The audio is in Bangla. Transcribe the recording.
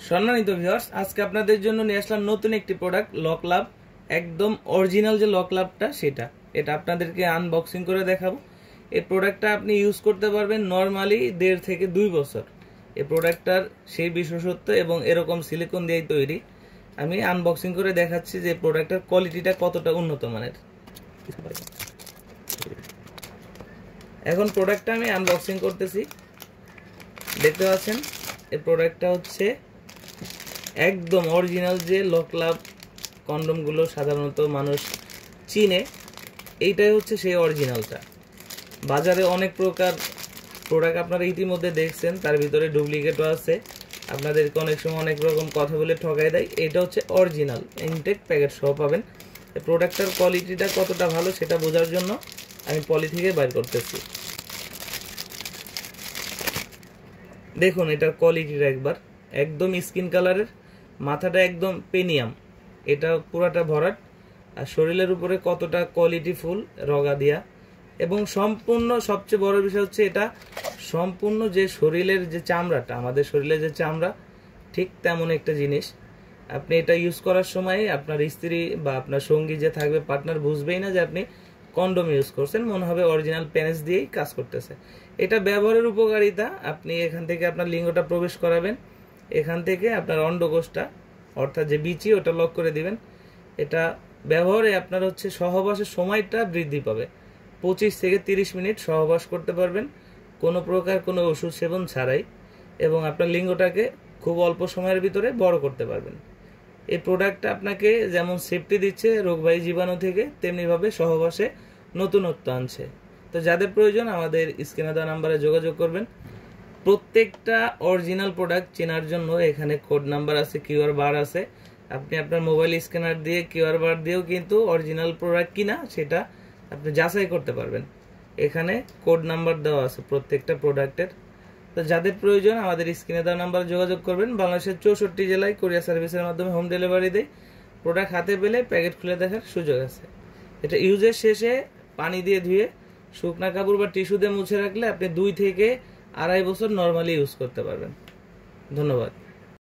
সম্মানিত ভিউয়ার্স, আজকে আপনাদের জন্য নিয়ে আসলাম নতুন একটি প্রোডাক্ট লক লাভ। একদম অরিজিনাল যে লক লাভটা সেটা আপনাদেরকে আনবক্সিং করে দেখাবো। এই প্রোডাক্টটা আপনি ইউজ করতে পারবেন নরমালি 1.5 থেকে 2 বছর। এই প্রোডাক্টটার সেই বিশেষত্ব এবং এরকম সিলিকন দিয়েই তৈরি। আমি আনবক্সিং করে দেখাচ্ছি যে প্রোডাক্টটার কোয়ালিটিটা কতটা উন্নত মানের। এখন প্রোডাক্টটা আমি আনবক্সিং করতেছি। দেখতে পাচ্ছেন এই প্রোডাক্টটা হচ্ছে একদম অরিজিনাল যে লক লাভ কন্ডমগুলো সাধারণত মানুষ চিনে, এইটাই হচ্ছে সেই অরিজিনালটা। বাজারে অনেক প্রকার প্রোডাক্ট আপনারা ইতিমধ্যে দেখছেন, তার ভিতরে ডুপ্লিকেটও আছে। আপনাদেরকে অনেক সময় অনেক রকম কথা বলে ঠকাই দেয়। এটা হচ্ছে অরিজিনাল, ইনটেক প্যাকেট সহ পাবেন। এই প্রোডাক্টটার কোয়ালিটিটা কতটা ভালো সেটা বোঝার জন্য আমি পলি থেকে বাইর করতেছি। দেখুন এটার কোয়ালিটিটা একবার, একদম স্কিন কালারের, মাথাটা একদম পেনিয়াম, এটা পুরাটা ভরাট, আর শরীরের উপরে কতটা কোয়ালিটি ফুল রগা দিয়া, এবং সম্পূর্ণ সবচেয়ে বড় বিষয় হচ্ছে এটা সম্পূর্ণ যে শরীরের যে চামড়াটা, আমাদের শরীরের যে চামড়া ঠিক তেমন একটা জিনিস। আপনি এটা ইউজ করার সময় আপনার স্ত্রী বা আপনার সঙ্গী যে থাকবে পার্টনার বুঝবেই না যে আপনি কন্ডম ইউজ করছেন, মনে হবে অরিজিনাল পেনিস দিয়েই কাজ করতেছে। এটা ব্যবহারের উপকারিতা, আপনি এখান থেকে আপনার লিঙ্গটা প্রবেশ করাবেন, এখান থেকে আপনার অন্ডকোষটা অর্থাৎ যে বিচি ওটা লক করে দিবেন। এটা ব্যবহারে আপনার হচ্ছে সহবাসের সময়টা বৃদ্ধি পাবে। 25 থেকে 30 মিনিট সহবাস করতে পারবেন কোনো প্রকার কোনো ওষুধ সেবন ছাড়াই, এবং আপনার লিঙ্গটাকে খুব অল্প সময়ের ভিতরে বড় করতে পারবেন। এই প্রোডাক্টটা আপনাকে যেমন সেফটি দিচ্ছে রোগবাহী জীবাণু থেকে, তেমনিভাবে সহবাসে নতুনত্ব আনছে। তো যাদের প্রয়োজন আমাদের স্ক্রিনে দেওয়া নাম্বারে যোগাযোগ করবেন। প্রত্যেকটা অরিজিনাল প্রোডাক্ট চেনার জন্য এখানে কোড নাম্বার আছে, কিউআর বার আছে। আপনি আপনার মোবাইল স্ক্যানার দিয়ে কিউআর বার দিয়েও কিন্তু অরিজিনাল প্রোডাক্ট কিনা সেটা আপনি যাচাই করতে পারবেন। এখানে কোড নাম্বার দেওয়া আছে প্রত্যেকটা প্রোডাক্টের। তো যাদের প্রয়োজন আমাদের স্ক্রিনে দেওয়া নাম্বারে যোগাযোগ করবেন। বাংলাদেশের 64 জেলায় কুরিয়ার সার্ভিসের মাধ্যমে হোম ডেলিভারি দেয়। প্রোডাক্ট হাতে পেলে প্যাকেট খুলে দেখার সুযোগ আছে। এটা ইউজের শেষে পানি দিয়ে ধুয়ে শুকনা কাপড় বা টিস্যু দিয়ে মুছে রাখলে আপনি 2 থেকে 2.5 বছর নর্মালি ইউজ করতে পারবেন। ধন্যবাদ।